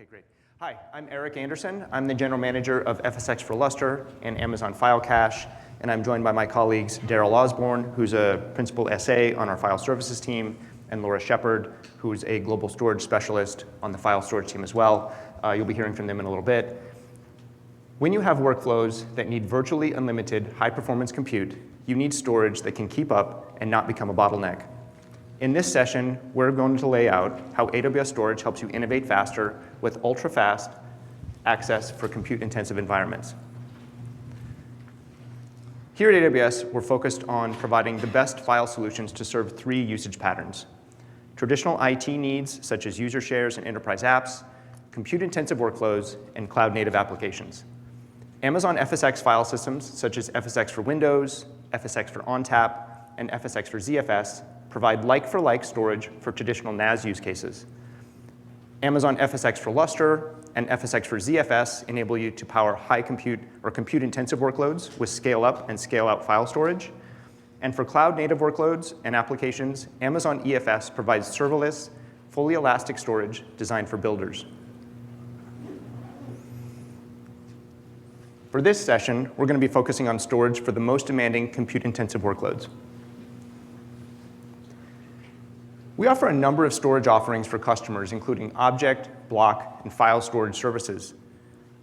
Great. Hi, I'm Eric Anderson. I'm the general manager of FSx for Lustre and Amazon File Cache, and I'm joined by my colleagues Daryl Osborne, who's a principal SA on our file services team, and Laura Shepard, who's a global storage specialist on the file storage team as well. You'll be hearing from them in a little bit. When you have workflows that need virtually unlimited high-performance compute, you need storage that can keep up and not become a bottleneck. In this session, we're going to lay out how AWS storage helps you innovate faster with ultra-fast access for compute-intensive environments. Here at AWS, we're focused on providing the best file solutions to serve three usage patterns: traditional IT needs, such as user shares and enterprise apps, compute-intensive workflows, and cloud-native applications. Amazon FSx file systems, such as FSx for Windows, FSx for ONTAP, and FSx for ZFS, provide like-for-like storage for traditional NAS use cases. Amazon FSx for Lustre and FSx for ZFS enable you to power high compute or compute-intensive workloads with scale-up and scale-out file storage. And for cloud-native workloads and applications, Amazon EFS provides serverless, fully elastic storage designed for builders. For this session, we're going to be focusing on storage for the most demanding compute-intensive workloads. We offer a number of storage offerings for customers, including object, block, and file storage services.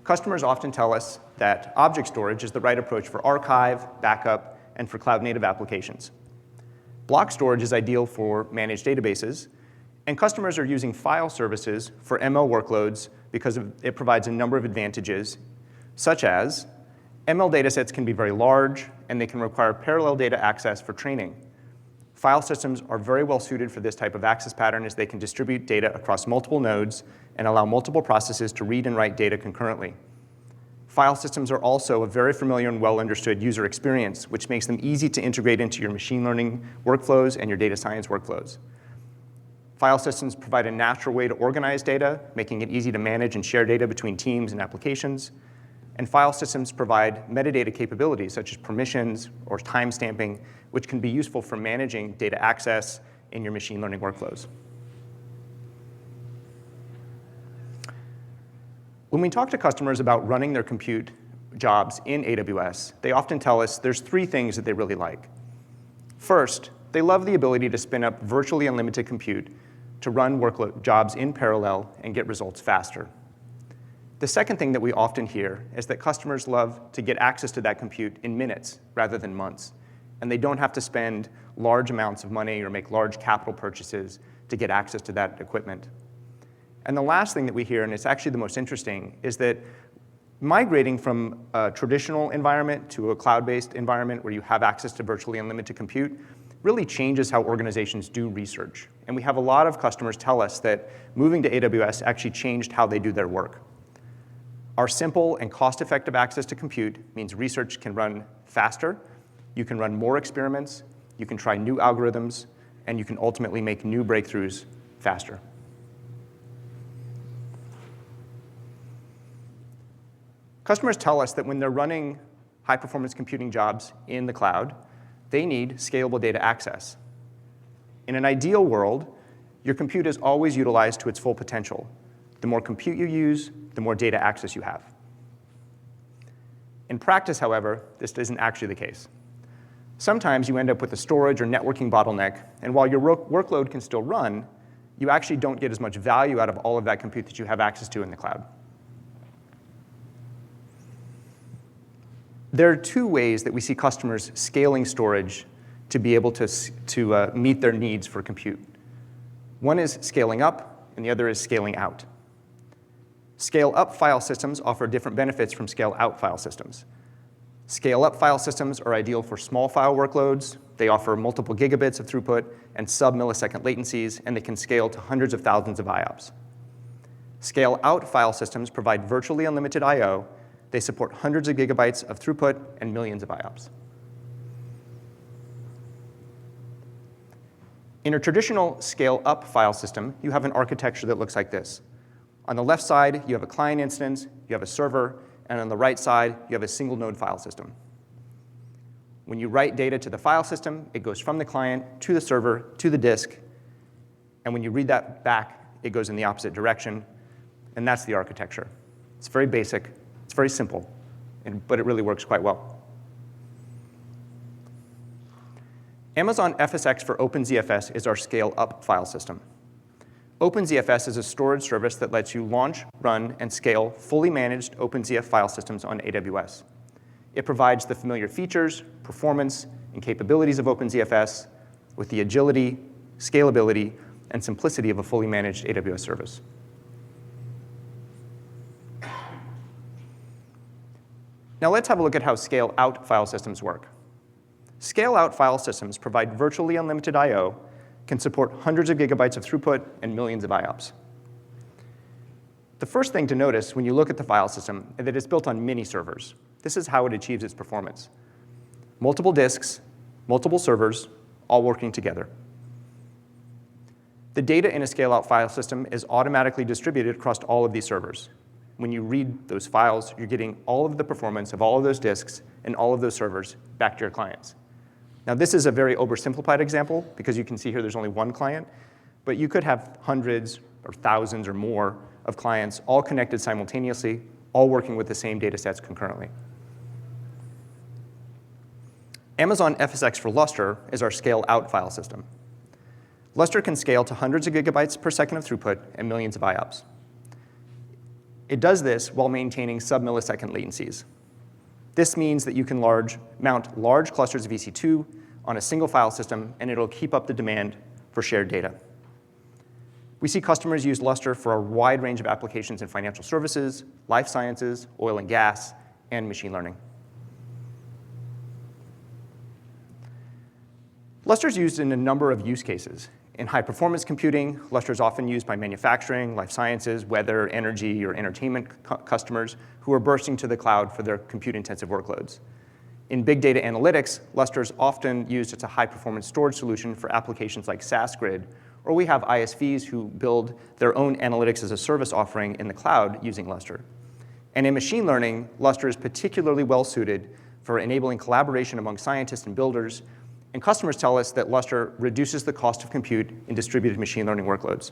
Customers often tell us that object storage is the right approach for archive, backup, and for cloud-native applications. Block storage is ideal for managed databases, and customers are using file services for ML workloads because it provides a number of advantages, such as ML datasets can be very large, and they can require parallel data access for training. File systems are very well suited for this type of access pattern, as they can distribute data across multiple nodes and allow multiple processes to read and write data concurrently. File systems are also a very familiar and well-understood user experience, which makes them easy to integrate into your machine learning workflows and your data science workflows. File systems provide a natural way to organize data, making it easy to manage and share data between teams and applications. And file systems provide metadata capabilities, such as permissions or timestamping, which can be useful for managing data access in your machine learning workflows. When we talk to customers about running their compute jobs in AWS, they often tell us there's three things that they really like. First, they love the ability to spin up virtually unlimited compute to run workload jobs in parallel and get results faster. The second thing that we often hear is that customers love to get access to that compute in minutes rather than months, and they don't have to spend large amounts of money or make large capital purchases to get access to that equipment. And the last thing that we hear, and it's actually the most interesting, is that migrating from a traditional environment to a cloud-based environment where you have access to virtually unlimited compute really changes how organizations do research. And we have a lot of customers tell us that moving to AWS actually changed how they do their work. Our simple and cost-effective access to compute means research can run faster, you can run more experiments, you can try new algorithms, and you can ultimately make new breakthroughs faster. Customers tell us that when they're running high-performance computing jobs in the cloud, they need scalable data access. In an ideal world, your compute is always utilized to its full potential. The more compute you use, the more data access you have. In practice, however, this isn't actually the case. Sometimes you end up with a storage or networking bottleneck, and while your workload can still run, you actually don't get as much value out of all of that compute that you have access to in the cloud. There are two ways that we see customers scaling storage to be able to meet their needs for compute. One is scaling up, and the other is scaling out. Scale-up file systems offer different benefits from scale-out file systems. Scale-up file systems are ideal for small file workloads. They offer multiple gigabits of throughput and sub-millisecond latencies, and they can scale to hundreds of thousands of IOPS. Scale-out file systems provide virtually unlimited I/O. They support hundreds of gigabytes of throughput and millions of IOPS. In a traditional scale-up file system, you have an architecture that looks like this. On the left side, you have a client instance, you have a server, and on the right side, you have a single node file system. When you write data to the file system, it goes from the client to the server to the disk, and when you read that back, it goes in the opposite direction. And that's the architecture. It's very basic, it's very simple, but it really works quite well. Amazon FSx for OpenZFS is our scale-up file system. OpenZFS is a storage service that lets you launch, run, and scale fully managed OpenZF file systems on AWS. It provides the familiar features, performance, and capabilities of OpenZFS with the agility, scalability, and simplicity of a fully managed AWS service. Now let's have a look at how scale-out file systems work. Scale-out file systems provide virtually unlimited I/O, can support hundreds of gigabytes of throughput and millions of IOPS. The first thing to notice when you look at the file system is that it's built on mini servers. This is how it achieves its performance. Multiple disks, multiple servers, all working together. The data in a scale-out file system is automatically distributed across all of these servers. When you read those files, you're getting all of the performance of all of those disks and all of those servers back to your clients. Now, this is a very oversimplified example because you can see here there's only one client, but you could have hundreds or thousands or more of clients all connected simultaneously, all working with the same data sets concurrently. Amazon FSx for Lustre is our scale-out file system. Lustre can scale to hundreds of gigabytes per second of throughput and millions of IOPS. It does this while maintaining sub-millisecond latencies. This means that you can mount large clusters of EC2 on a single file system, and it'll keep up the demand for shared data. We see customers use Lustre for a wide range of applications in financial services, life sciences, oil and gas, and machine learning. Lustre is used in a number of use cases. In high-performance computing, Lustre is often used by manufacturing, life sciences, weather, energy, or entertainment customers who are bursting to the cloud for their compute-intensive workloads. In big data analytics, Lustre is often used as a high-performance storage solution for applications like SaaS Grid, or we have ISVs who build their own analytics as a service offering in the cloud using Lustre. And in machine learning, Lustre is particularly well-suited for enabling collaboration among scientists and builders. And customers tell us that Lustre reduces the cost of compute in distributed machine learning workloads.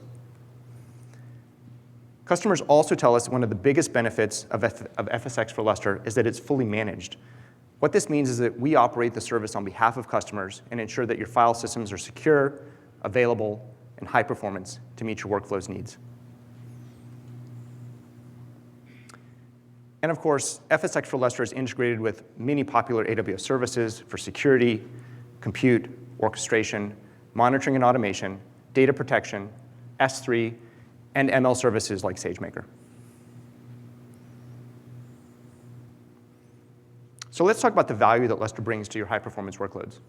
Customers also tell us one of the biggest benefits of FSx for Lustre is that it's fully managed. What this means is that we operate the service on behalf of customers and ensure that your file systems are secure, available, and high performance to meet your workflow's needs. And of course, FSx for Lustre is integrated with many popular AWS services for security, compute, orchestration, monitoring and automation, data protection, S3, and ML services like SageMaker. So let's talk about the value that Lustre brings to your high-performance workloads.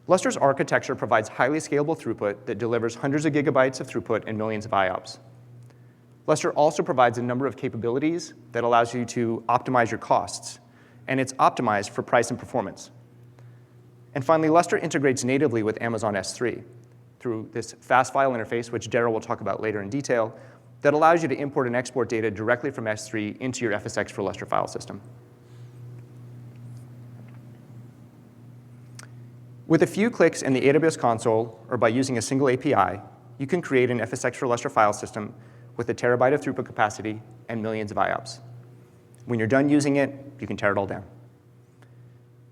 Lustre's architecture provides highly scalable throughput that delivers hundreds of gigabytes of throughput and millions of IOPS. Lustre also provides a number of capabilities that allows you to optimize your costs, and it's optimized for price and performance. And finally, Lustre integrates natively with Amazon S3 through this fast file interface, which Daryl will talk about later in detail, that allows you to import and export data directly from S3 into your FSx for Lustre file system. With a few clicks in the AWS console or by using a single API, you can create an FSx for Lustre file system with a terabyte of throughput capacity and millions of IOPS. When you're done using it, you can tear it all down.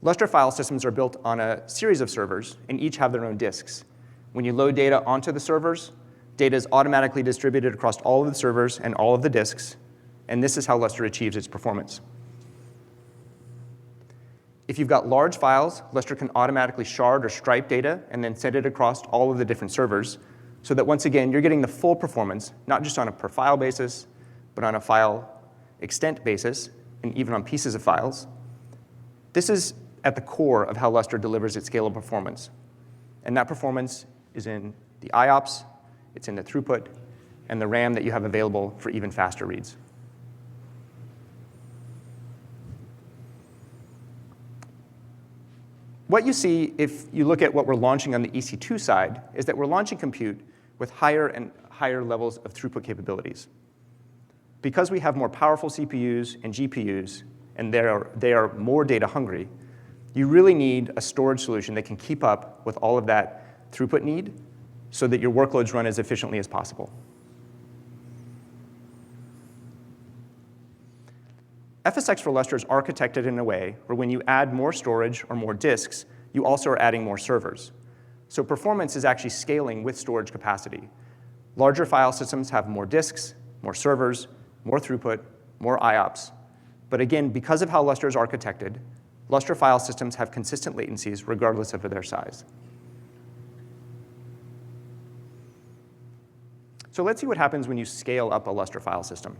Lustre file systems are built on a series of servers, and each have their own disks. When you load data onto the servers, data is automatically distributed across all of the servers and all of the disks, and this is how Lustre achieves its performance. If you've got large files, Lustre can automatically shard or stripe data and then send it across all of the different servers, so that once again, you're getting the full performance, not just on a per file basis, but on a file extent basis, and even on pieces of files. This is at the core of how Lustre delivers its scalable performance. And that performance is in the IOPS, it's in the throughput, and the RAM that you have available for even faster reads. What you see if you look at what we're launching on the EC2 side is that we're launching compute with higher and higher levels of throughput capabilities. Because we have more powerful CPUs and GPUs, and they are more data hungry, you really need a storage solution that can keep up with all of that throughput need so that your workloads run as efficiently as possible. FSx for Lustre is architected in a way where when you add more storage or more disks, you also are adding more servers. So performance is actually scaling with storage capacity. Larger file systems have more disks, more servers, more throughput, more IOPS. But again, because of how Lustre is architected, Lustre file systems have consistent latencies regardless of their size. So let's see what happens when you scale up a Lustre file system.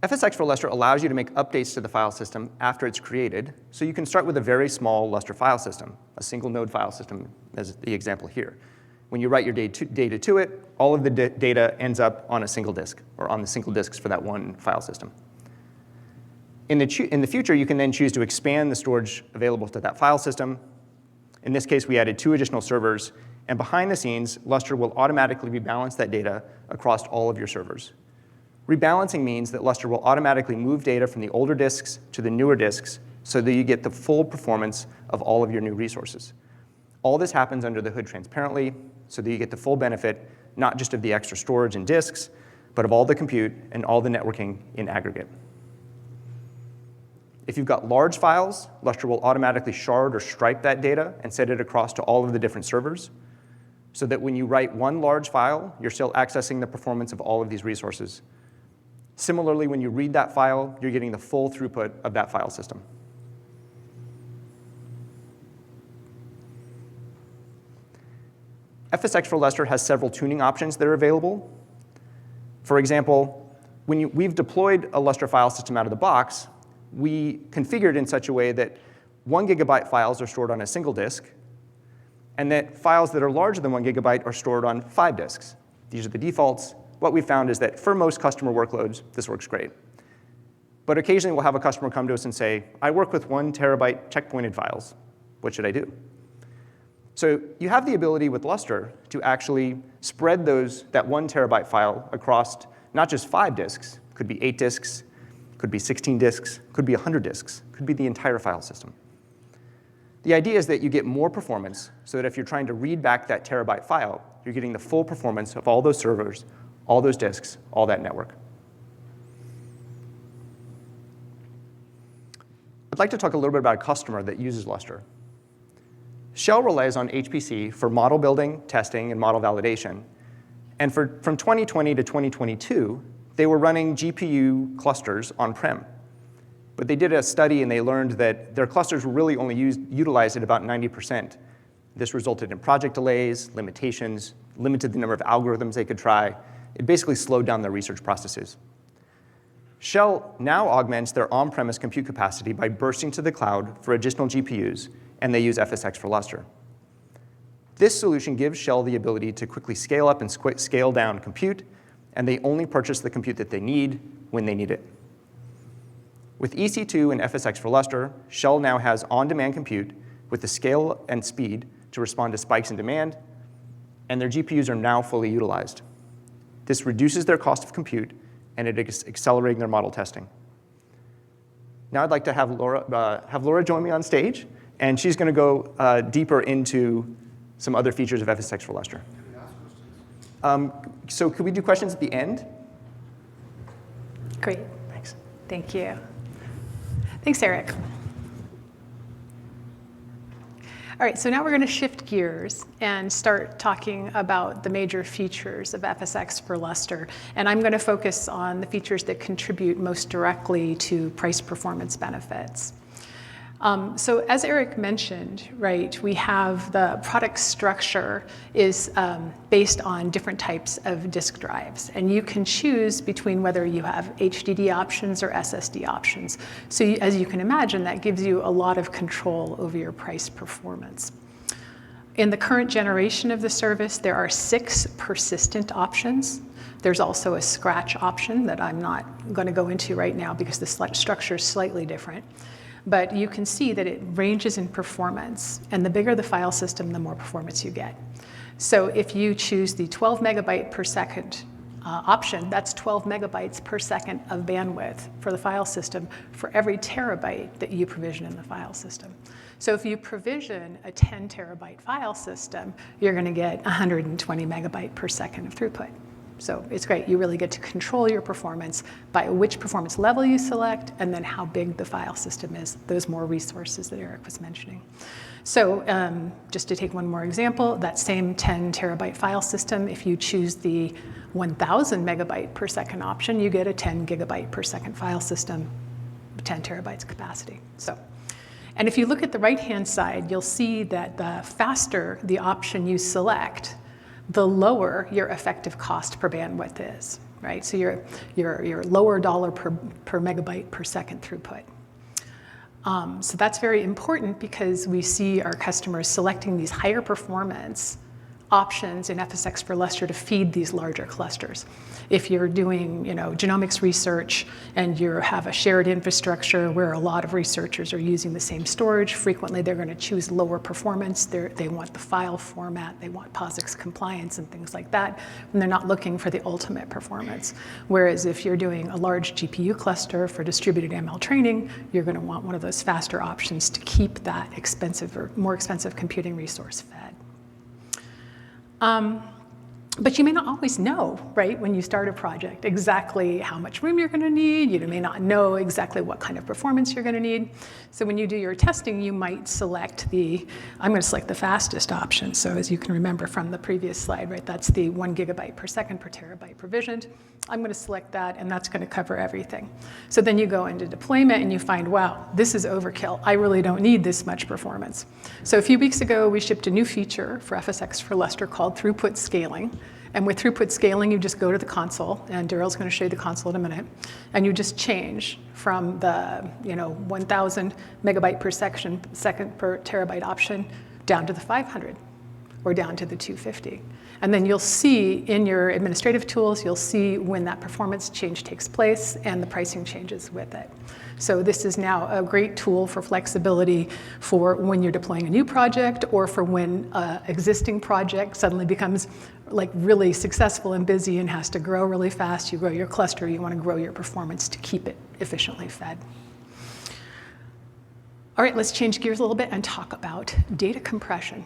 FSx for Lustre allows you to make updates to the file system after it's created, so you can start with a very small Lustre file system, a single node file system as the example here. When you write your data to it, all of the data ends up on a single disk, or on the single disks for that one file system. In the future, you can then choose to expand the storage available to that file system. In this case, we added 2 additional servers, and behind the scenes, Lustre will automatically rebalance that data across all of your servers. Rebalancing means that Lustre will automatically move data from the older disks to the newer disks so that you get the full performance of all of your new resources. All this happens under the hood transparently so that you get the full benefit, not just of the extra storage and disks, but of all the compute and all the networking in aggregate. If you've got large files, Lustre will automatically shard or stripe that data and set it across to all of the different servers so that when you write one large file, you're still accessing the performance of all of these resources. Similarly, when you read that file, you're getting the full throughput of that file system. FSx for Lustre has several tuning options that are available. For example, when we've deployed a Lustre file system out of the box, we configured in such a way that 1 GB files are stored on a single disk, and that files that are larger than 1 GB are stored on 5 disks. These are the defaults. What we found is that for most customer workloads, this works great. But occasionally, we'll have a customer come to us and say, I work with 1 TB checkpointed files. What should I do? So you have the ability with Lustre to actually spread that 1 TB file across not just 5 disks, could be 8 disks, could be 16 disks, could be 100 disks, could be the entire file system. The idea is that you get more performance so that if you're trying to read back that terabyte file, you're getting the full performance of all those servers, all those disks, all that network. I'd like to talk a little bit about a customer that uses Lustre. Shell relies on HPC for model building, testing, and model validation. And from 2020 to 2022, they were running GPU clusters on-prem. But they did a study and they learned that their clusters were really only utilized at about 90%. This resulted in project delays, limitations, limited the number of algorithms they could try. It basically slowed down their research processes. Shell now augments their on-premise compute capacity by bursting to the cloud for additional GPUs, and they use FSx for Lustre. This solution gives Shell the ability to quickly scale up and scale down compute, and they only purchase the compute that they need when they need it. With EC2 and FSx for Lustre, Shell now has on-demand compute with the scale and speed to respond to spikes in demand, and their GPUs are now fully utilized. This reduces their cost of compute, and it is accelerating their model testing. Now I'd like to have Laura join me on stage, and she's going to go deeper into some other features of FSx for Lustre. Can we ask questions? So could we do questions at the end? Great. Thanks. Thank you. Thanks, Eric. All right, so now we're going to shift gears and start talking about the major features of FSx for Lustre. And I'm going to focus on the features that contribute most directly to price performance benefits. So as Eric mentioned, right, we have the product structure is based on different types of disk drives. And you can choose between whether you have HDD options or SSD options. So as you can imagine, that gives you a lot of control over your price performance. In the current generation of the service, there are 6 persistent options. There's also a scratch option that I'm not going to go into right now because the structure is slightly different. But you can see that it ranges in performance. And the bigger the file system, the more performance you get. So if you choose the 12 megabyte per second option, that's 12 megabytes per second of bandwidth for the file system for every terabyte that you provision in the file system. So if you provision a 10 terabyte file system, you're going to get 120 megabyte per second of throughput. So it's great. You really get to control your performance by which performance level you select and then how big the file system is, those more resources that Eric was mentioning. So just to take one more example, that same 10 terabyte file system, if you choose the 1,000 megabyte per second option, you get a 10 gigabyte per second file system, 10 terabytes capacity. So, and if you look at the right-hand side, you'll see that the faster the option you select, the lower your effective cost per bandwidth is, right? So your lower dollar per megabyte per second throughput. So that's very important because we see our customers selecting these higher performance options in FSx for Lustre to feed these larger clusters. If you're doing, genomics research and you have a shared infrastructure where a lot of researchers are using the same storage, frequently they're going to choose lower performance. They want the file format, they want POSIX compliance and things like that, and they're not looking for the ultimate performance. Whereas if you're doing a large GPU cluster for distributed ML training, you're going to want one of those faster options to keep that expensive or more expensive computing resource fed. But you may not always know, right, when you start a project, exactly how much room you're going to need. You may not know exactly what kind of performance you're going to need. So when you do your testing, you might select I'm going to select the fastest option. So as you can remember from the previous slide, right, that's the 1 gigabyte per second per terabyte provisioned. I'm going to select that, and that's going to cover everything. So then you go into deployment, and you find, wow, this is overkill. I really don't need this much performance. So a few weeks ago, we shipped a new feature for FSx for Lustre called throughput scaling. And with throughput scaling, you just go to the console, and Daryl's going to show you the console in a minute, and you just change from the 1,000 megabyte per second per terabyte option down to the 500 or down to the 250. And then you'll see in your administrative tools, you'll see when that performance change takes place and the pricing changes with it. So this is now a great tool for flexibility for when you're deploying a new project or for when an existing project suddenly becomes like really successful and busy and has to grow really fast. You grow your cluster, you want to grow your performance to keep it efficiently fed. All right, let's change gears a little bit and talk about data compression.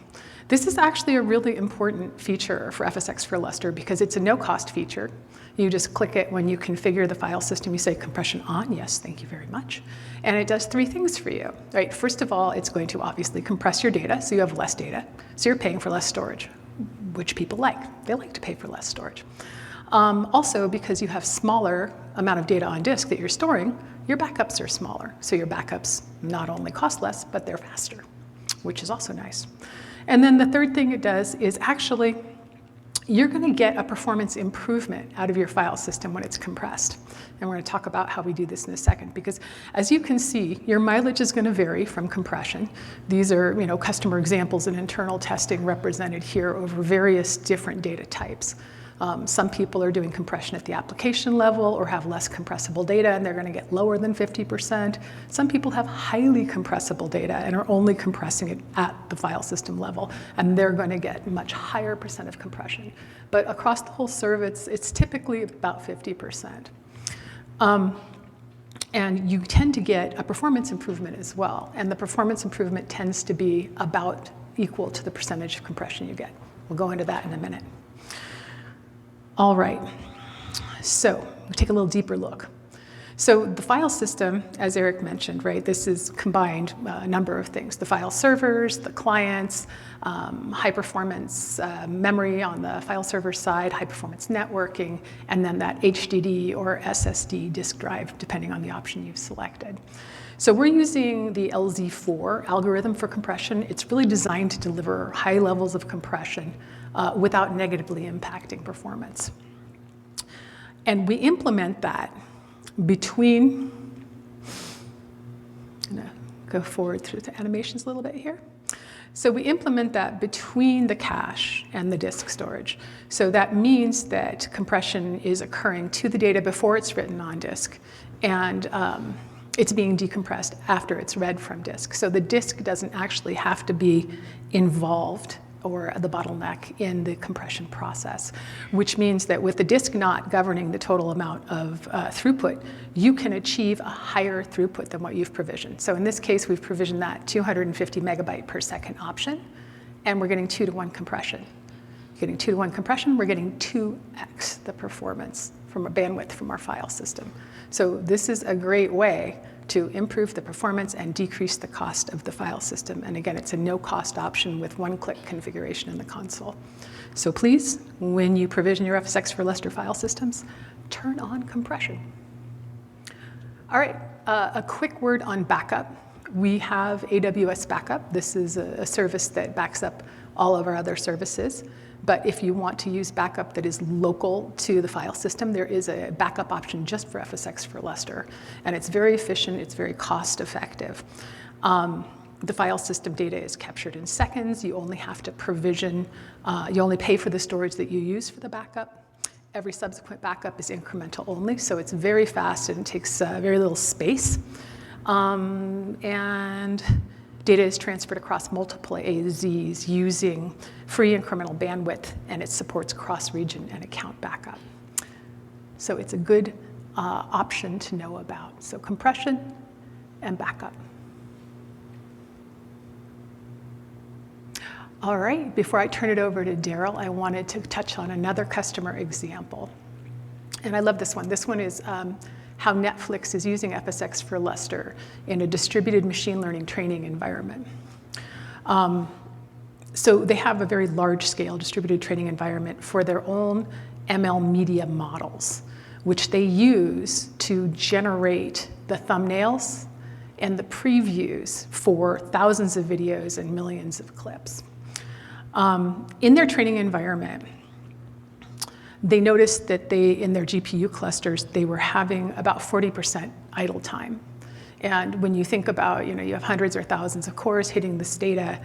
This is actually a really important feature for FSx for Lustre because it's a no-cost feature. You just click it when you configure the file system. You say compression on, yes, thank you very much. And it does 3 things for you, right? First of all, it's going to obviously compress your data, so you have less data. So you're paying for less storage, which people like. They like to pay for less storage. Also, because you have smaller amount of data on disk that you're storing, your backups are smaller. So your backups not only cost less, but they're faster, which is also nice. And then the third thing it does is actually, you're going to get a performance improvement out of your file system when it's compressed. And we're going to talk about how we do this in a second, because as you can see, your mileage is going to vary from compression. These are customer examples and internal testing represented here over various different data types. Some people are doing compression at the application level or have less compressible data, and they're going to get lower than 50%. Some people have highly compressible data and are only compressing it at the file system level, and they're going to get much higher percent of compression. But across the whole service, it's typically about 50%. And you tend to get a performance improvement as well, and the performance improvement tends to be about equal to the percentage of compression you get. We'll go into that in a minute. All right, so we'll take a little deeper look. So the file system, as Eric mentioned, right, this is combined a number of things. The file servers, the clients, high performance memory on the file server side, high performance networking, and then that HDD or SSD disk drive, depending on the option you've selected. So we're using the LZ4 algorithm for compression. It's really designed to deliver high levels of compression without negatively impacting performance. And we implement that between, I'm going to go forward through the animations a little bit here. So we implement that between the cache and the disk storage. So that means that compression is occurring to the data before it's written on disk, and it's being decompressed after it's read from disk. So the disk doesn't actually have to be involved or the bottleneck in the compression process, which means that with the disk not governing the total amount of throughput, you can achieve a higher throughput than what you've provisioned. So in this case, we've provisioned that 250 megabyte per second option, and we're getting 2-to-1 compression. Getting 2-to-1 compression, we're getting 2x the performance from a bandwidth from our file system. So this is a great way to improve the performance and decrease the cost of the file system. And again, it's a no-cost option with one-click configuration in the console. So please, when you provision your FSx for Lustre file systems, turn on compression. All right, a quick word on backup. We have AWS backup. This is a service that backs up all of our other services. But if you want to use backup that is local to the file system, there is a backup option just for FSx for Lustre. And it's very efficient, it's very cost effective. The file system data is captured in seconds. You only have to provision, you only pay for the storage that you use for the backup. Every subsequent backup is incremental only, so it's very fast and takes very little space. And data is transferred across multiple AZs using free incremental bandwidth, and it supports cross-region and account backup. So it's a good option to know about. So compression and backup. All right, before I turn it over to Daryl, I wanted to touch on another customer example. And I love this one. This one is how Netflix is using FSx for Lustre in a distributed machine learning training environment. So they have a very large-scale distributed training environment for their own ML media models, which they use to generate the thumbnails and the previews for thousands of videos and millions of clips. In their training environment, they noticed that in their GPU clusters, they were having about 40% idle time. And when you think about, you have hundreds or thousands of cores hitting this data,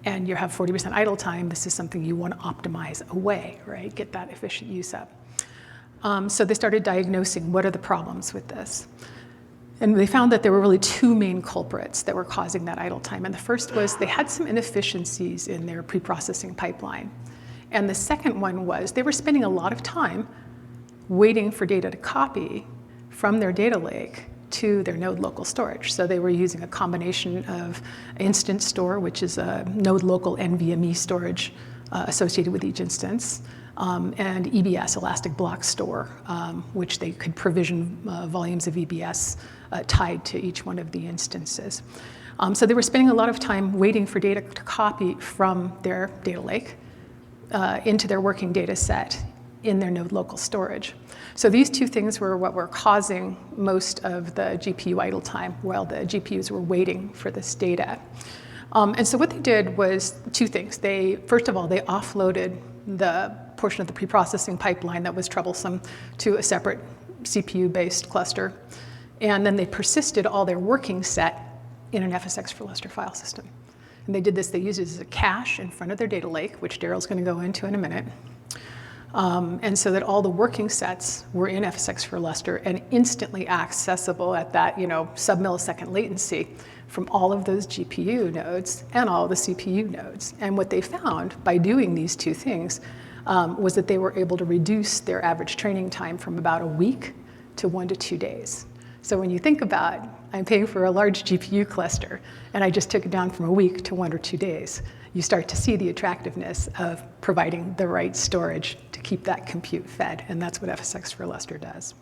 and you have 40% idle time, this is something you want to optimize away, right? Get that efficient use up. So they started diagnosing what are the problems with this. And they found that there were really two main culprits that were causing that idle time. And the first was they had some inefficiencies in their preprocessing pipeline. And the second one was they were spending a lot of time waiting for data to copy from their data lake to their node local storage. So they were using a combination of instance store, which is a node local NVMe storage associated with each instance, and EBS, Elastic Block Store, which they could provision volumes of EBS tied to each one of the instances. So they were spending a lot of time waiting for data to copy from their data lake into their working data set in their node local storage. So these two things were what were causing most of the GPU idle time while the GPUs were waiting for this data. And so what they did was two things. First of all, they offloaded the portion of the preprocessing pipeline that was troublesome to a separate CPU-based cluster. And then they persisted all their working set in an FSx for Lustre file system. And they did this, they used it as a cache in front of their data lake, which Daryl's going to go into in a minute. And so that all the working sets were in FSx for Lustre and instantly accessible at that sub-millisecond latency from all of those GPU nodes and all the CPU nodes. And what they found by doing these two things was that they were able to reduce their average training time from about a week to 1 to 2 days. So when you think about, I'm paying for a large GPU cluster, and I just took it down from a week to 1 or 2 days, you start to see the attractiveness of providing the right storage to keep that compute fed, and that's what FSx for Lustre does.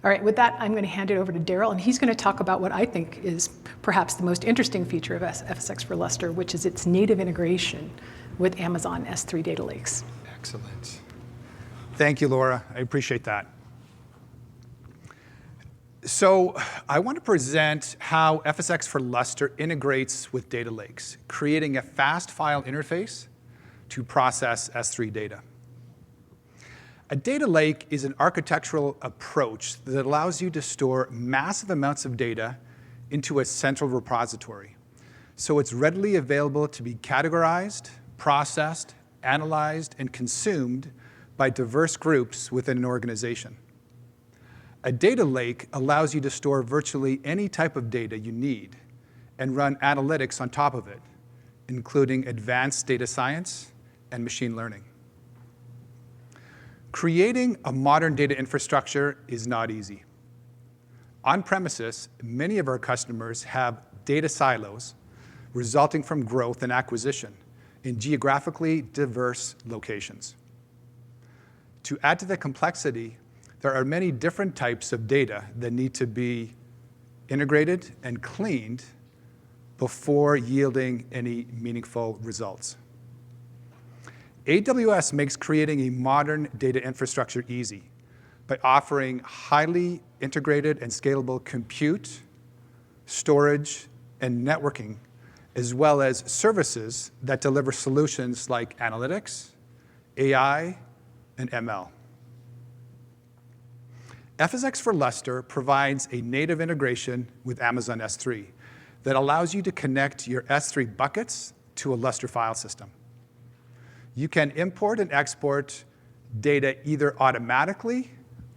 All right, with that, I'm going to hand it over to Daryl, and he's going to talk about what I think is perhaps the most interesting feature of FSx for Lustre, which is its native integration with Amazon S3 data lakes. Excellent. Thank you, Laura. I appreciate that. So I want to present how FSx for Lustre integrates with data lakes, creating a fast file interface to process S3 data. A data lake is an architectural approach that allows you to store massive amounts of data into a central repository. So it's readily available to be categorized, processed, analyzed, and consumed by diverse groups within an organization. A data lake allows you to store virtually any type of data you need and run analytics on top of it, including advanced data science and machine learning. Creating a modern data infrastructure is not easy. On premises, many of our customers have data silos resulting from growth and acquisition, in geographically diverse locations. To add to the complexity, there are many different types of data that need to be integrated and cleaned before yielding any meaningful results. AWS makes creating a modern data infrastructure easy by offering highly integrated and scalable compute, storage, and networking, as well as services that deliver solutions like analytics, AI, and ML. FSx for Lustre provides a native integration with Amazon S3 that allows you to connect your S3 buckets to a Lustre file system. You can import and export data either automatically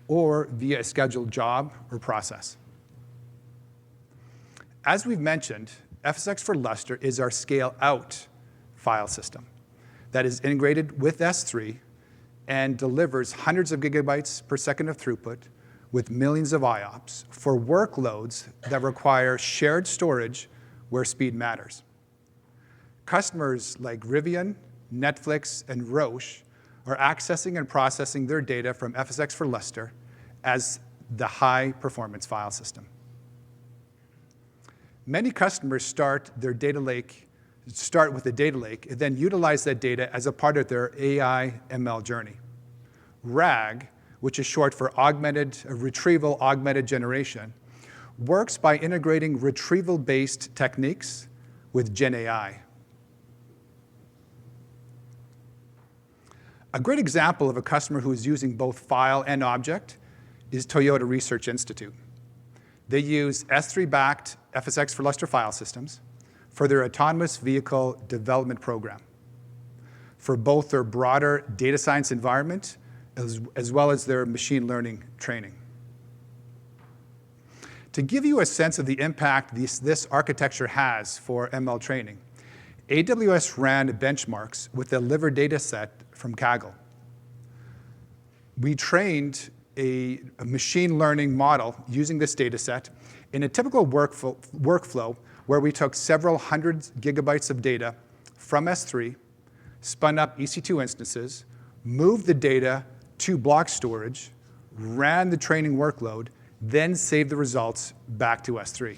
or via a scheduled job or process. As we've mentioned, FSx for Lustre is our scale-out file system that is integrated with S3 and delivers hundreds of gigabytes per second of throughput with millions of IOPS for workloads that require shared storage where speed matters. Customers like Rivian, Netflix, and Roche are accessing and processing their data from FSx for Lustre as the high-performance file system. Many customers start with the data lake, and then utilize that data as a part of their AI ML journey. RAG, which is short for Retrieval Augmented Generation, works by integrating retrieval-based techniques with Gen AI. A great example of a customer who is using both file and object is Toyota Research Institute. They use S3-backed FSx for Lustre file systems for their autonomous vehicle development program, for both their broader data science environment as well as their machine learning training. To give you a sense of the impact this architecture has for ML training, AWS ran benchmarks with the liver data set from Kaggle. We trained a machine learning model using this data set in a typical workflow where we took several hundred gigabytes of data from S3, spun up EC2 instances, moved the data to block storage, ran the training workload, then saved the results back to S3.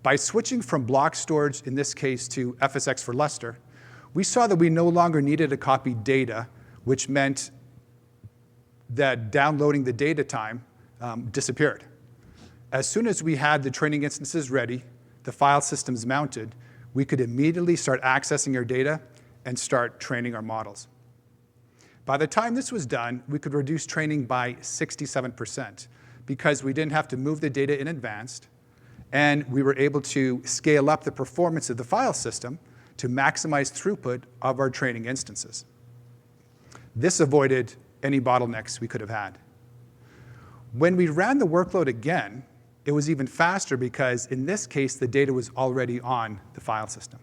By switching from block storage, in this case, to FSx for Lustre, we saw that we no longer needed to copy data, which meant that downloading the data time disappeared. As soon as we had the training instances ready, the file systems mounted, we could immediately start accessing our data and start training our models. By the time this was done, we could reduce training by 67% because we didn't have to move the data in advance, and we were able to scale up the performance of the file system to maximize throughput of our training instances. This avoided any bottlenecks we could have had. When we ran the workload again, it was even faster because in this case, the data was already on the file system.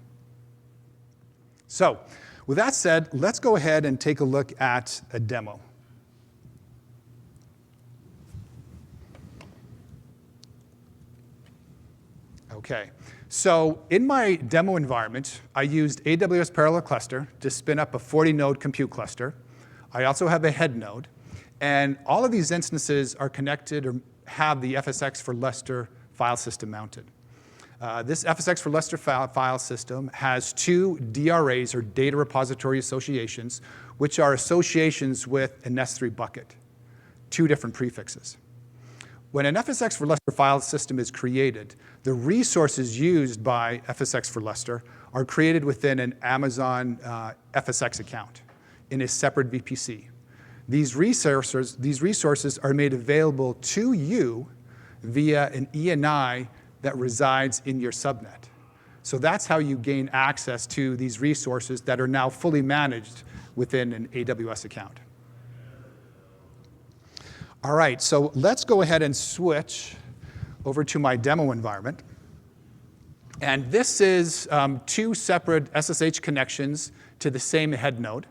So with that said, let's go ahead and take a look at a demo. Okay, so in my demo environment, I used AWS Parallel Cluster to spin up a 40-node compute cluster. I also have a head node, and all of these instances are connected or have the FSx for Lustre file system mounted. This FSx for Lustre file system has two DRAs, or data repository associations, which are associations with an S3 bucket, two different prefixes. When an FSx for Lustre file system is created, the resources used by FSx for Lustre are created within an Amazon FSx account in a separate VPC. These resources are made available to you via an ENI that resides in your subnet. So that's how you gain access to these resources that are now fully managed within an AWS account. All right, so let's go ahead and switch over to my demo environment. And this is two separate SSH connections to the same head node.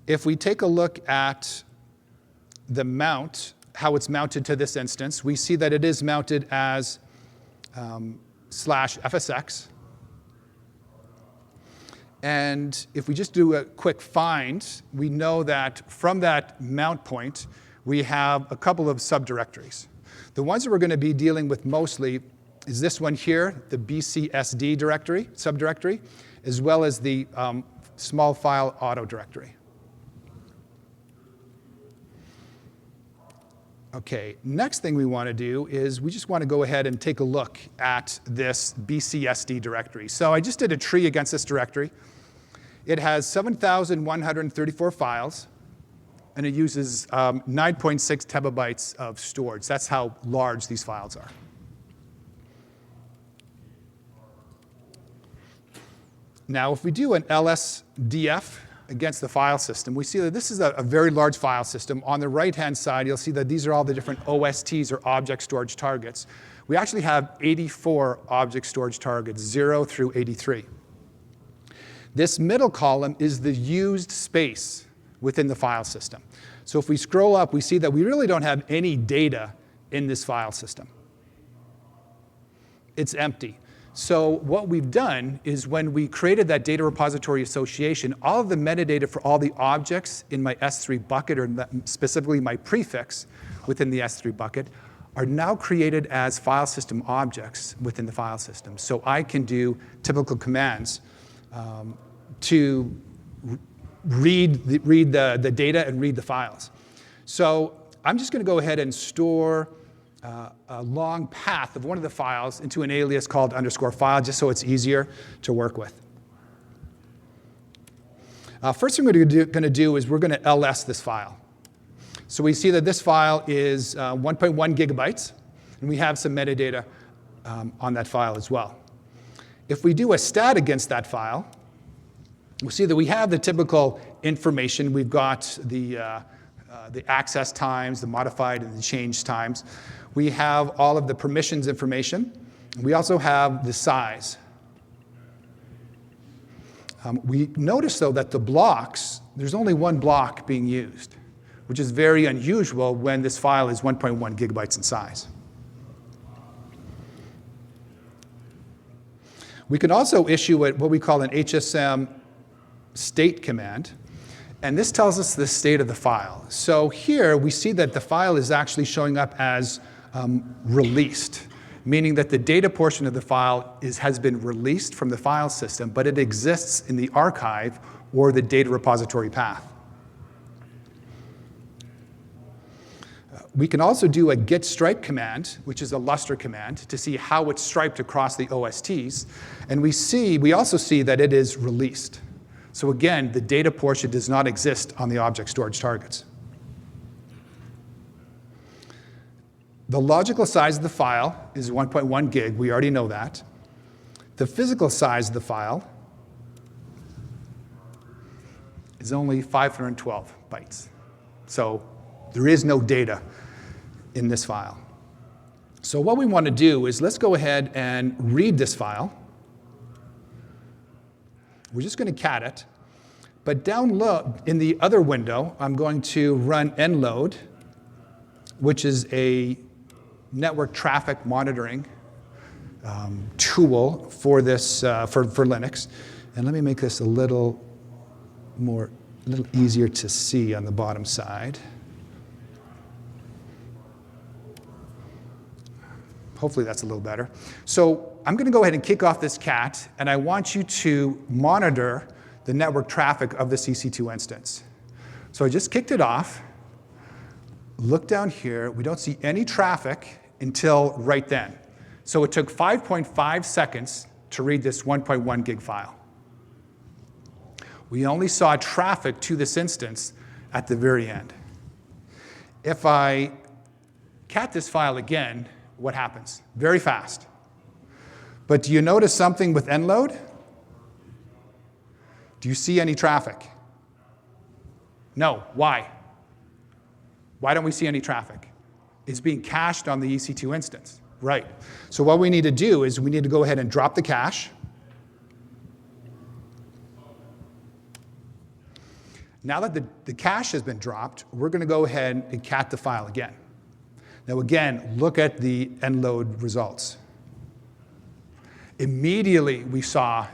If we take a look at the mount, how it's mounted to this instance, we see that it is mounted as /FSX. And if we just do a quick find, we know that from that mount point, we have a couple of subdirectories. The ones that we're going to be dealing with mostly is this one here, the BCSD directory, subdirectory, as well as the small file auto directory. Okay, next thing we want to do is we just want to go ahead and take a look at this BCSD directory. So I just did a tree against this directory. It has 7,134 files, and it uses 9.6 terabytes of storage. That's how large these files are. Now, if we do an LSDF against the file system, we see that this is a very large file system. On the right-hand side, you'll see that these are all the different OSTs, or object storage targets. We actually have 84 object storage targets, 0 through 83. This middle column is the used space within the file system. So if we scroll up, we see that we really don't have any data in this file system. It's empty. So what we've done is when we created that data repository association, all of the metadata for all the objects in my S3 bucket, or specifically my prefix within the S3 bucket, are now created as file system objects within the file system. So I can do typical commands to read the data and read the files. So I'm just going to go ahead and store a long path of one of the files into an alias called _file, just so it's easier to work with. First thing we're going to do is we're going to ls this file. So we see that this file is 1.1 gigabytes, and we have some metadata on that file as well. If we do a stat against that file, we'll see that we have the typical information. We've got the access times, the modified and the change times. We have all of the permissions information. We also have the size. We notice, though, that the blocks, there's only one block being used, which is very unusual when this file is 1.1 gigabytes in size. We can also issue what we call an HSM state command. And this tells us the state of the file. So here we see that the file is actually showing up as released, meaning that the data portion of the file has been released from the file system, but it exists in the archive or the data repository path. We can also do a git stripe command, which is a Lustre command, to see how it's striped across the OSTs. And we also see that it is released. So again, the data portion does not exist on the object storage targets. The logical size of the file is 1.1 gig. We already know that. The physical size of the file is only 512 bytes. So there is no data in this file. So what we want to do is let's go ahead and read this file. We're just going to cat it. But down low in the other window, I'm going to run nload, which is a network traffic monitoring tool for this for Linux. And let me make this a little easier to see on the bottom side. Hopefully that's a little better. So I'm going to go ahead and kick off this cat, and I want you to monitor the network traffic of this EC2 instance. So I just kicked it off. Look down here. We don't see any traffic until right then. So it took 5.5 seconds to read this 1.1 gig file. We only saw traffic to this instance at the very end. If I cat this file again, what happens? Very fast. But do you notice something with nload? Do you see any traffic? No. Why? Why don't we see any traffic? It's being cached on the EC2 instance. Right. So what we need to do is we need to go ahead and drop the cache. Now that the cache has been dropped, we're going to go ahead and cat the file again. Now again, look at the nload results. Immediately we saw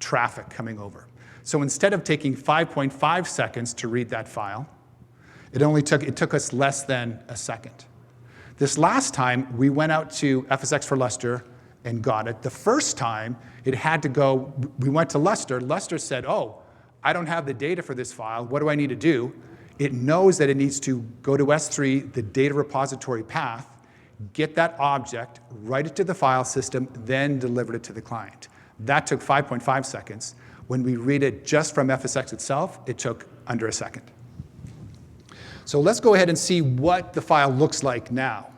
traffic coming over. So instead of taking 5.5 seconds to read that file, it took us less than a second. This last time, we went out to FSX for Lustre and got it. The first time, it had to go, we went to Lustre. Lustre said, oh, I don't have the data for this file. What do I need to do? It knows that it needs to go to S3, the data repository path, get that object, write it to the file system, then deliver it to the client. That took 5.5 seconds. When we read it just from FSX itself, it took under a second. So let's go ahead and see what the file looks like now.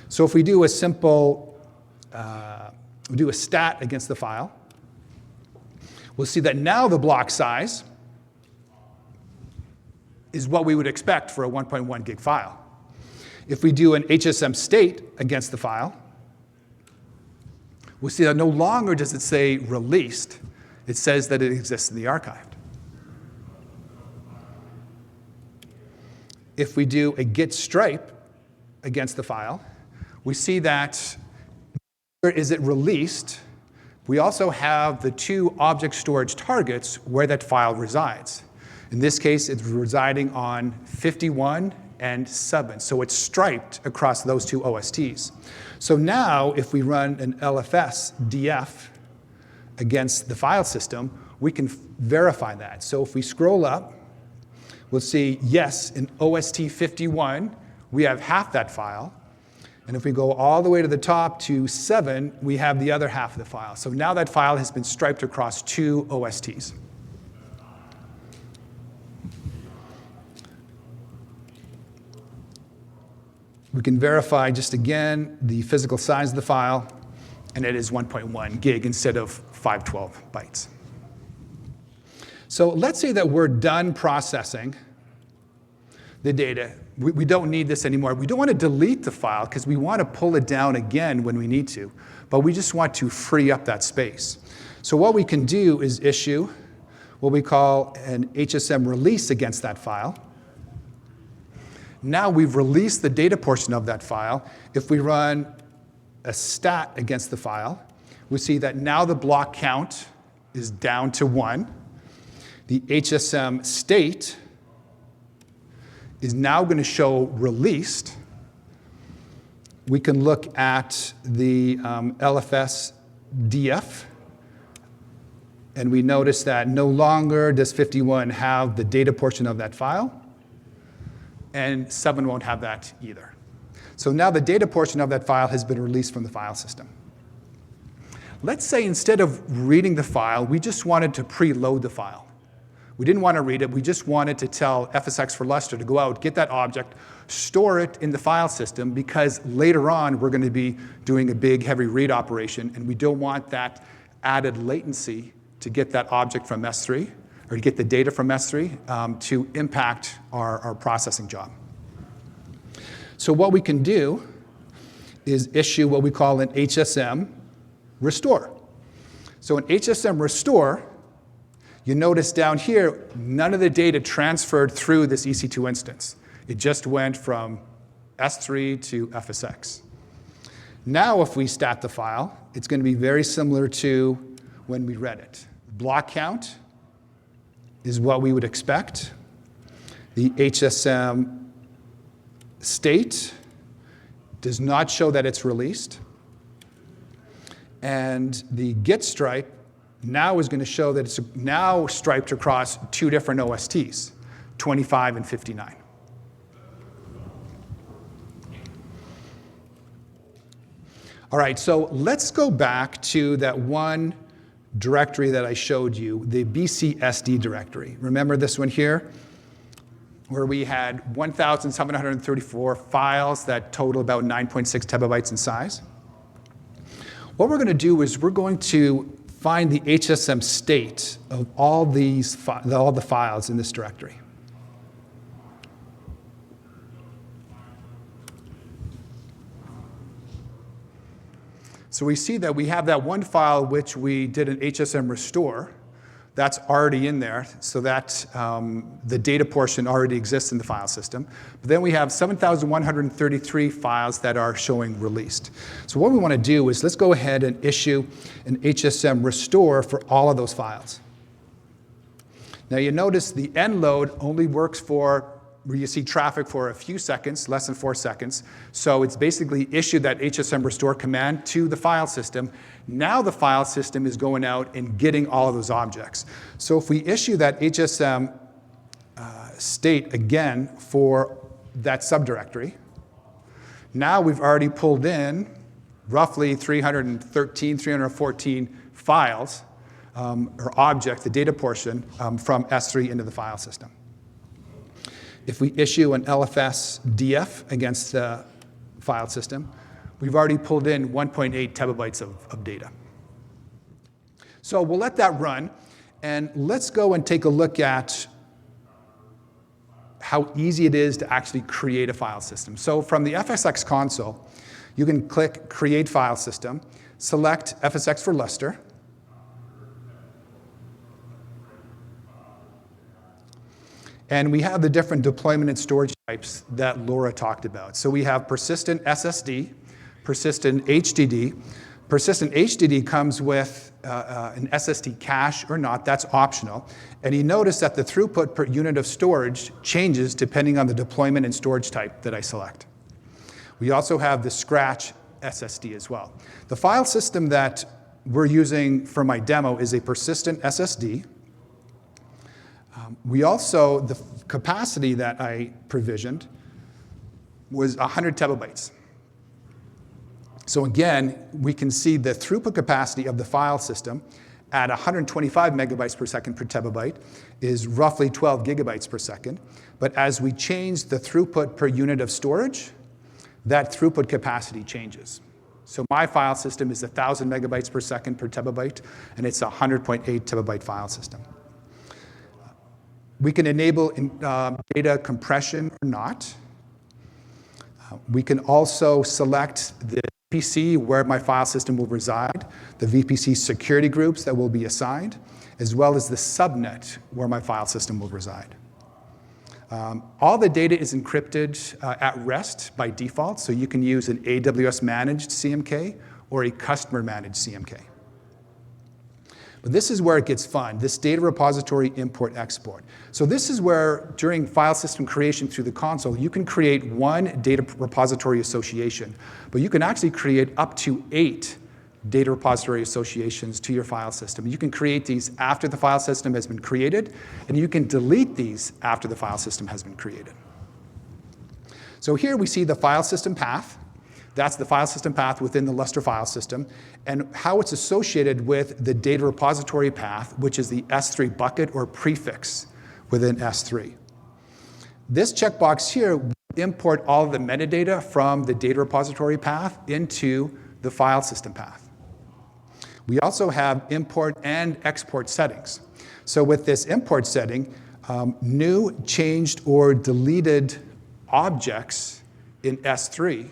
So if we do a simple, we do a stat against the file, we'll see that now the block size is what we would expect for a 1.1 gig file. If we do an HSM state against the file, we'll see that no longer does it say released. It says that it exists in the archived. If we do a git stripe against the file, we see that where is it released, we also have the two object storage targets where that file resides. In this case, it's residing on 51 and 7. So it's striped across those two OSTs. So now, if we run an LFS df against the file system, we can verify that. So if we scroll up, we'll see, yes, in OST 51, we have half that file. And if we go all the way to the top to 7, we have the other half of the file. So now that file has been striped across two OSTs. We can verify just again the physical size of the file, and it is 1.1 gig instead of 512 bytes. So let's say that we're done processing the data. We don't need this anymore. We don't want to delete the file because we want to pull it down again when we need to, but we just want to free up that space. So what we can do is issue what we call an HSM release against that file. Now we've released the data portion of that file. If we run a stat against the file, we see that now the block count is down to 1. The HSM state is now going to show released. We can look at the LFS df, and we notice that no longer does 51 have the data portion of that file, and 7 won't have that either. So now the data portion of that file has been released from the file system. Let's say instead of reading the file, we just wanted to preload the file. We didn't want to read it. We just wanted to tell FSX for Lustre to go out, get that object, store it in the file system, because later on we're going to be doing a big, heavy read operation, and we don't want that added latency to get that object from S3, or to get the data from S3 to impact our processing job. So what we can do is issue what we call an HSM restore. So an HSM restore, you notice down here, none of the data transferred through this EC2 instance. It just went from S3 to FSX. Now if we stat the file, it's going to be very similar to when we read it. Block count is what we would expect. The HSM state does not show that it's released. And the git stripe now is going to show that it's now striped across two different OSTs, 25 and 59. All right, so let's go back to that one directory that I showed you, the BCSD directory. Remember this one here, where we had 1,734 files that total about 9.6 terabytes in size? What we're going to do is we're going to find the HSM state of all the files in this directory. So we see that we have that one file which we did an HSM restore That's already in there, so that the data portion already exists in the file system. But then we have 7,133 files that are showing released. So what we want to do is let's go ahead and issue an HSM restore for all of those files. Now you notice the end load only works for where you see traffic for a few seconds, less than 4 seconds. So it's basically issued that HSM restore command to the file system. Now the file system is going out and getting all of those objects. So if we issue that HSM state again for that subdirectory, now we've already pulled in roughly 313, 314 files or objects, the data portion from S3 into the file system. If we issue an LFS DF against the file system, we've already pulled in 1.8 terabytes of data. So we'll let that run, and let's go and take a look at how easy it is to actually create a file system. So from the FSX console, you can click Create File System, select FSX for Lustre, and we have the different deployment and storage types that Laura talked about. So we have persistent SSD, persistent HDD. Persistent HDD comes with an SSD cache or not, that's optional. And you notice that the throughput per unit of storage changes depending on the deployment and storage type that I select. We also have the Scratch SSD as well. The file system that we're using for my demo is a persistent SSD. We also, the capacity that I provisioned was 100 terabytes. So again, we can see the throughput capacity of the file system at 125 megabytes per second per terabyte is roughly 12 gigabytes per second. But as we change the throughput per unit of storage, that throughput capacity changes. So my file system is 1,000 megabytes per second per terabyte, and it's a 100.8 terabyte file system. We can enable data compression or not. We can also select the VPC where my file system will reside, the VPC security groups that will be assigned, as well as the subnet where my file system will reside. All the data is encrypted at rest by default, so you can use an AWS managed CMK or a customer managed CMK. But this is where it gets fun, this data repository import export. So this is where, during file system creation through the console, you can create one data repository association, but you can actually create up to 8 data repository associations to your file system. You can create these after the file system has been created, and you can delete these after the file system has been created. So here we see the file system path. That's the file system path within the Lustre file system, and how it's associated with the data repository path, which is the S3 bucket or prefix within S3. This checkbox here will import all of the metadata from the data repository path into the file system path. We also have import and export settings. So with this import setting, new, changed, or deleted objects in S3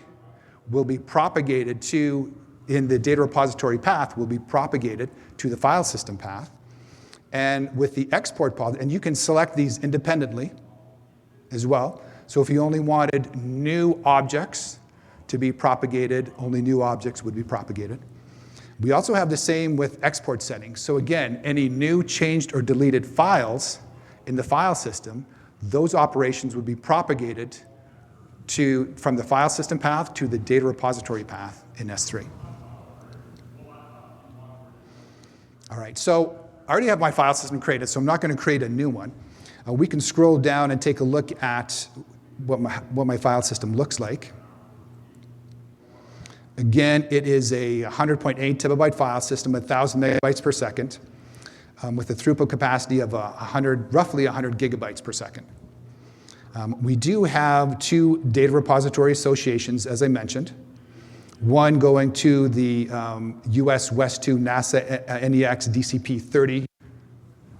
will be propagated in the data repository path, will be propagated to the file system path. And with the export pod, and you can select these independently as well. So if you only wanted new objects to be propagated, only new objects would be propagated. We also have the same with export settings. So again, any new, changed, or deleted files in the file system, those operations would be propagated from the file system path to the data repository path in S3. All right, so I already have my file system created, so I'm not going to create a new one. We can scroll down and take a look at what my file system looks like. Again, it is a 100.8 terabyte file system, 1,000 megabytes per second, with a throughput capacity of roughly 100 gigabytes per second. We do have 2 data repository associations, as I mentioned. One going to the US West 2 NASA NEX DCP30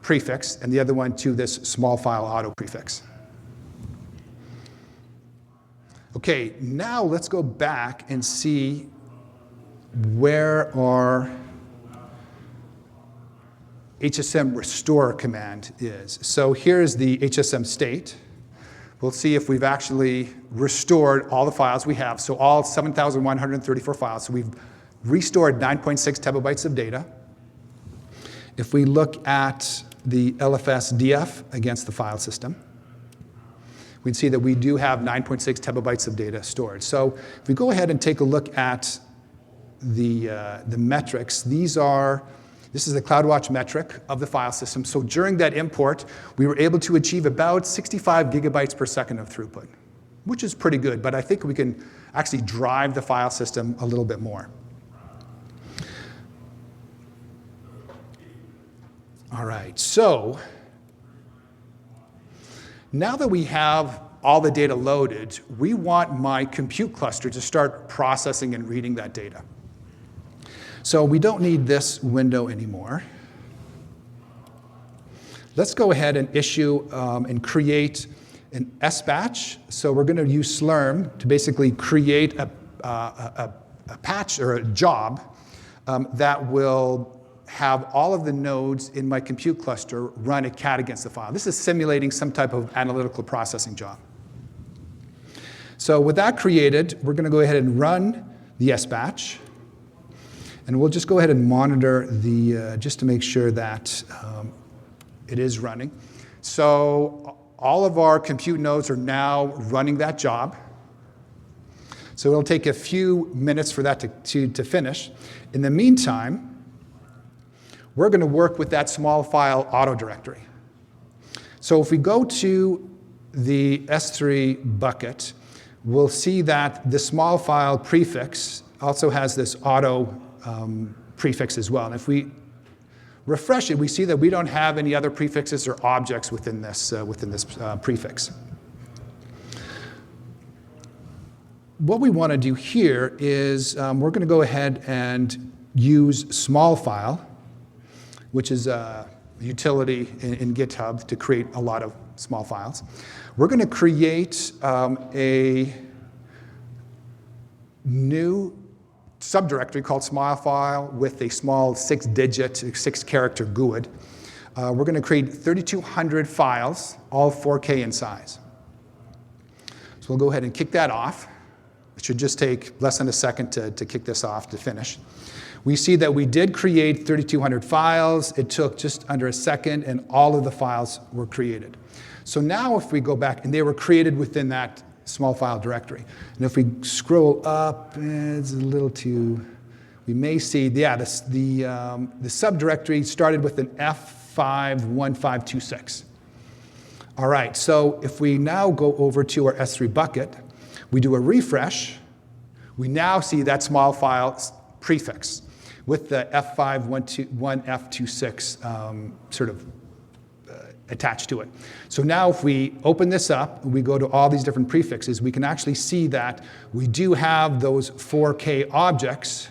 prefix, and the other one to this small file auto prefix. Okay, now let's go back and see where our HSM restore command is. So here's the HSM state. We'll see if we've actually restored all the files we have. So all 7,134 files. So we've restored 9.6 petabytes of data. If we look at the LFS DF against the file system, we'd see that we do have 9.6 petabytes of data stored. So if we go ahead and take a look at the metrics, this is the CloudWatch metric of the file system. So during that import, we were able to achieve about 65 gigabytes per second of throughput, which is pretty good, but I think we can actually drive the file system a little bit more. All right, so now that we have all the data loaded, we want my compute cluster to start processing and reading that data. So we don't need this window anymore. Let's go ahead and issue and create an S-batch. So we're going to use Slurm to basically create a patch or a job that will have all of the nodes in my compute cluster run a cat against the file. This is simulating some type of analytical processing job. So with that created, we're going to go ahead and run the S-batch. And we'll just go ahead and monitor just to make sure that it is running. So all of our compute nodes are now running that job. So it'll take a few minutes for that to finish. In the meantime, we're going to work with that small file auto directory. So if we go to the S3 bucket, we'll see that the small file prefix also has this auto prefix as well. And if we refresh it, we see that we don't have any other prefixes or objects within this prefix. What we want to do here is we're going to go ahead and use small file, which is a utility in GitHub to create a lot of small files. We're going to create a new subdirectory called small file with a small 6-digit, 6-character GUID. We're going to create 3,200 files, all 4K in size. So we'll go ahead and kick that off. It should just take less than a second to kick this off to finish. We see that we did create 3,200 files. It took just under a second, and all of the files were created. So now if we go back, and they were created within that small file directory. And if we scroll up, it's a little too, we may see, yeah, the subdirectory started with an F51526. All right, so if we now go over to our S3 bucket, we do a refresh, we now see that small file prefix with the F511F26 sort of attached to it. So now if we open this up, we go to all these different prefixes, we can actually see that we do have those 4K objects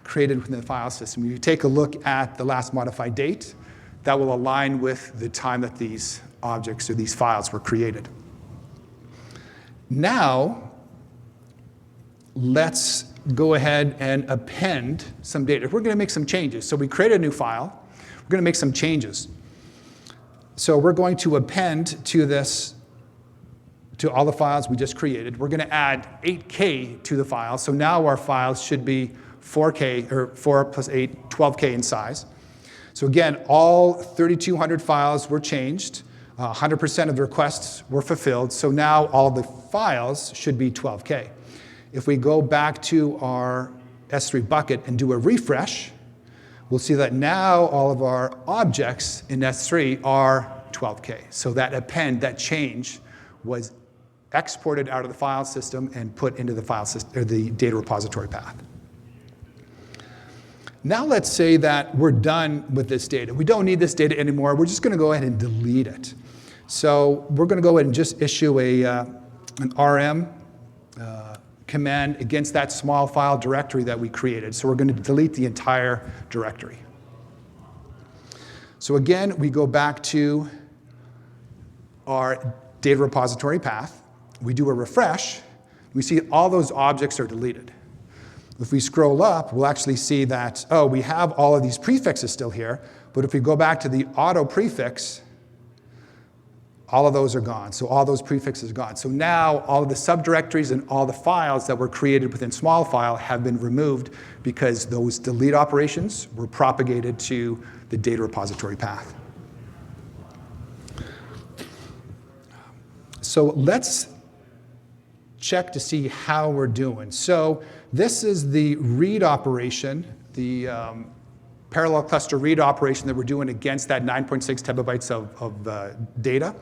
created within the file system. If you take a look at the last modified date, that will align with the time that these objects or these files were created. Now, let's go ahead and append some data. We're going to make some changes. So we created a new file. We're going to make some changes. So we're going to append to this, to all the files we just created. We're going to add 8K to the file. So now our files should be 4K, or 4 plus 8, 12K in size. So again, all 3,200 files were changed. 100% of the requests were fulfilled. So now all the files should be 12K. If we go back to our S3 bucket and do a refresh, we'll see that now all of our objects in S3 are 12K. So that append, that change, was exported out of the file system and put into the file system, or the data repository path. Now let's say that we're done with this data. We don't need this data anymore. We're just going to go ahead and delete it. So we're going to go ahead and just issue an RM command against that small file directory that we created. So we're going to delete the entire directory. So again, we go back to our data repository path. We do a refresh. We see all those objects are deleted. If we scroll up, we'll actually see that, oh, we have all of these prefixes still here, But if we go back to the auto prefix, all of those are gone. So all those prefixes are gone. So now all of the subdirectories and all the files that were created within small file have been removed because those delete operations were propagated to the data repository path. So let's check to see how we're doing. So this is the read operation, the parallel cluster read operation that we're doing against that 9.6 petabytes of data.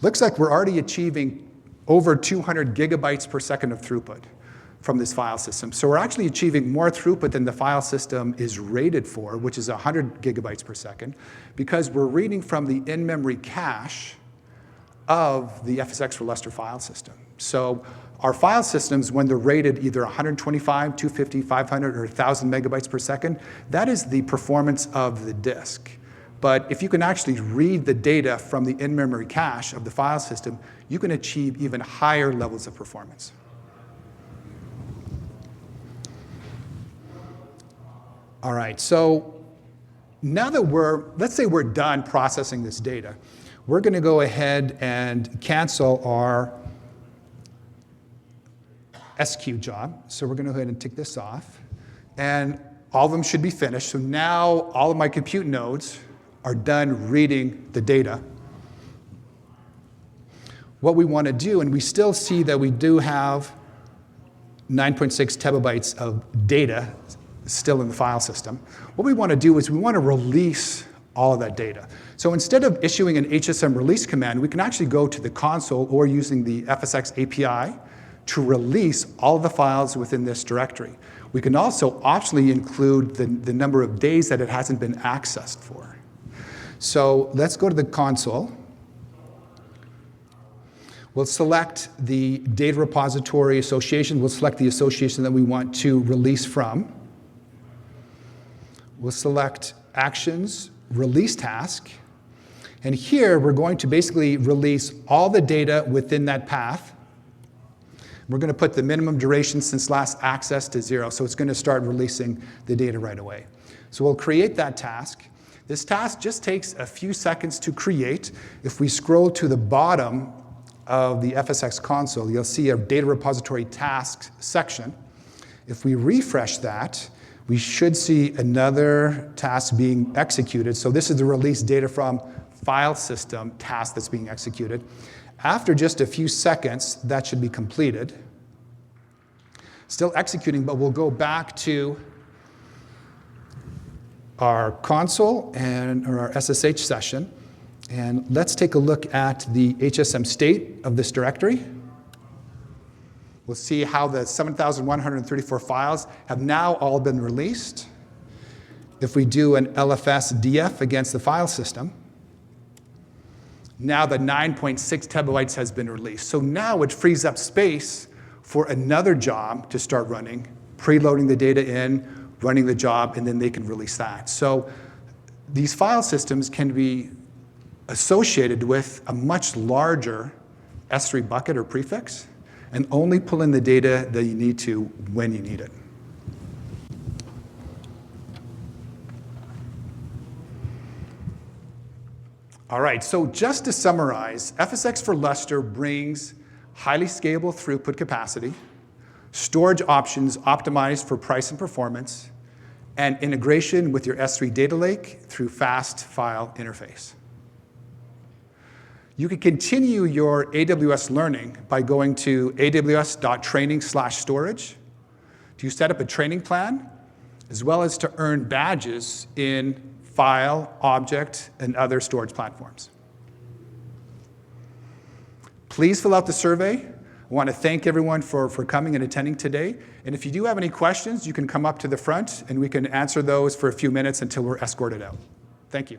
Looks like we're already achieving over 200 gigabytes per second of throughput from this file system. So we're actually achieving more throughput than the file system is rated for, which is 100 gigabytes per second, because we're reading from the in-memory cache of the FSX for Lustre file system. So our file systems, when they're rated either 125, 250, 500, or 1,000 megabytes per second, that is the performance of the disk. But if you can actually read the data from the in-memory cache of the file system, you can achieve even higher levels of performance. All right, so now that let's say we're done processing this data, we're going to go ahead and cancel our SQ job. So we're going to go ahead and tick this off. And all of them should be finished. So now all of my compute nodes are done reading the data. What we want to do, and we still see that we do have 9.6 terabytes of data still in the file system. What we want to do is we want to release all of that data. So instead of issuing an HSM release command, we can actually go to the console or using the FSX API to release all of the files within this directory. We can also optionally include the number of days that it hasn't been accessed for. So let's go to the console. We'll select the data repository association. We'll select the association that we want to release from. We'll select actions, release task. And here we're going to basically release all the data within that path. We're going to put the minimum duration since last access to 0, so it's going to start releasing the data right away. So we'll create that task. This task just takes a few seconds to create. If we scroll to the bottom of the FSX console, you'll see a data repository tasks section. If we refresh that, we should see another task being executed. So this is the release data from file system task that's being executed. After just a few seconds, that should be completed. Still executing, but we'll go back to our console or our SSH session. And let's take a look at the HSM state of this directory. We'll see how the 7,134 files have now all been released. If we do an LFS DF against the file system, now the 9.6 terabytes has been released. So now it frees up space for another job to start running, preloading the data in, running the job, and then they can release that. So these file systems can be associated with a much larger S3 bucket or prefix, and only pull in the data that you need to when you need it. All right, so just to summarize, FSX for Lustre brings highly scalable throughput capacity, storage options optimized for price and performance, and integration with your S3 data lake through fast file interface. You can continue your AWS learning by going to aws.training/storage to set up a training plan, as well as to earn badges in file, object, and other storage platforms. Please fill out the survey. I want to thank everyone for coming and attending today. And if you do have any questions, you can come up to the front, and we can answer those for a few minutes until we're escorted out. Thank you.